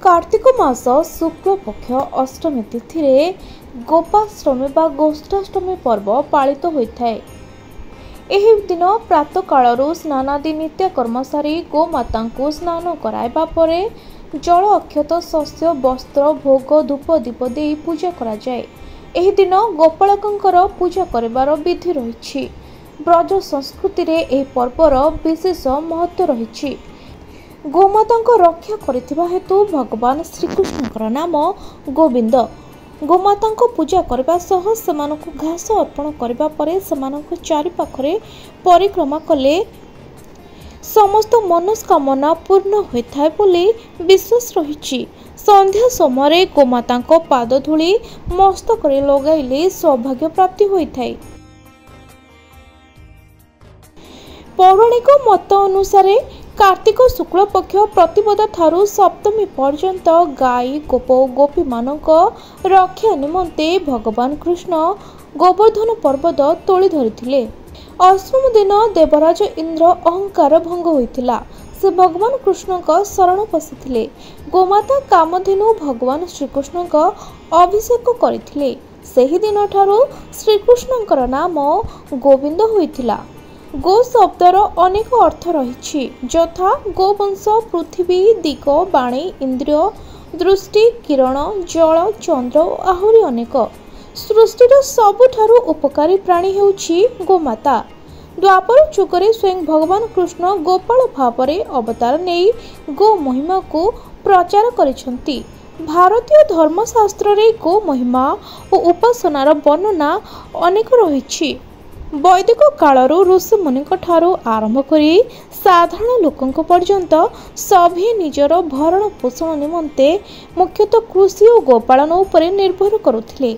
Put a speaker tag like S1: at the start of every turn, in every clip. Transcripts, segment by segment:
S1: कार्तिक मास शुक्ल पक्ष अष्टमी तिथि रे गोपाष्टमी बा गोष्ठाष्टमी पर्व पालित होता है। एही दिन प्रातः कालरू स्नानादि नित्यकर्म सारी गोमाता को स्नान कराइबा परे जल अक्षत शस्य वस्त्र भोग धूप दीप दे पूजा करा जाए। एही दिन गोपालकंकर पूजा करिवार विधि रही। ब्रज संस्कृति रे एही पर्वर विशेष महत्व रही। गोमाता रक्षा करिथिबा हेतु भगवान श्रीकृष्ण नाम गोविंद। गोमाता पूजा करने सह सेमानकु घास अर्पण करबा परे सेमानकु चारि पाखरे परिक्रमा कले समस्त मनस्कामना पूर्ण होइथाय बोली विश्वास रही। संध्या समय गोमाता पाद धूली मस्तक लगाइले सौभाग्य प्राप्ति होइथाय। पौराणिक मत अनुसार कार्तिक शुक्ल पक्ष प्रतिपदा ठारू सप्तमी पर्यंत गाई गोप गोपी मानक रक्षा निमंते भगवान कृष्ण गोवर्धन पर्वत तोली धरिथिले। अष्टम दिन देवराज इंद्र अहंकार भंग होइथिला। से भगवान कृष्ण शरण पशिथिले। गोमाता कामधेनु भगवान श्रीकृष्ण अभिषेक करथिले। सेही दिन ठारू श्रीकृष्णकर नाम गोविंद होइथिला। गो शब्दर अनेक अर्थ रही, यथा गोवंश पृथ्वी दिग बाणी इंद्रिय दृष्टि किरण जल चंद्र आहुरी अनेक। सृष्टिर सबुठारु उपकारी प्राणी हेउछि गोमाता। द्वापर जुगरे स्वयं भगवान कृष्ण गोपाल भावरे अवतार नहीं गो महिमा को प्रचार करिसंती। भारतीय धर्मशास्त्र रे गो महिमा और उपासनार वर्णना अनेक रही। वैदिक कालरू ऋषि मुनि ठारू आरंभ करी साधारण लोकंक पर्यंत सभी निजर भरण पोषण निमंते मुख्यतः कृषि और गोपालन उपरे निर्भर करुथिले।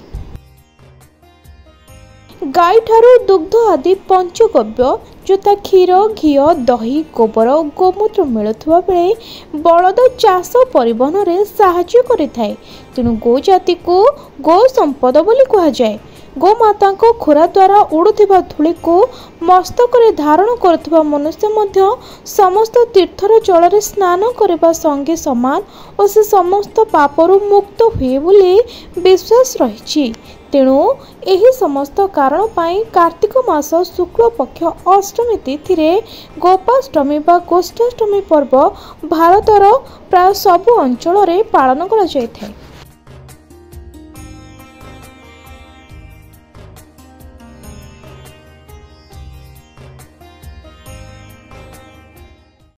S1: गाई ठारू दुग्ध आदि पंचगव्य यथा क्षीर घी दही गोबर गोमूत्र मिलुवा बेले बलद चाष परिवहन रे साहाय्य करिथाय। तेणु गो जाति को गो संपद बोली कहा जाए। गोमाता खोरा द्वारा उड़ुथिबा धूली को मस्तक रे धारण करुथिबा मनुष्य मध्य समस्त तीर्थर जल रे स्नान करबा संगे समान और से समस्त पापरु मुक्त हुए बोली विश्वास रही। तेणु एही समस्त कारण पाई कार्तिक मास शुक्ल पक्ष अष्टमी तिथि रे गोपाष्टमी बा गोष्ठाष्टमी पर्व भारतर प्राय सबु अंचल रे पालन करा जायथाय।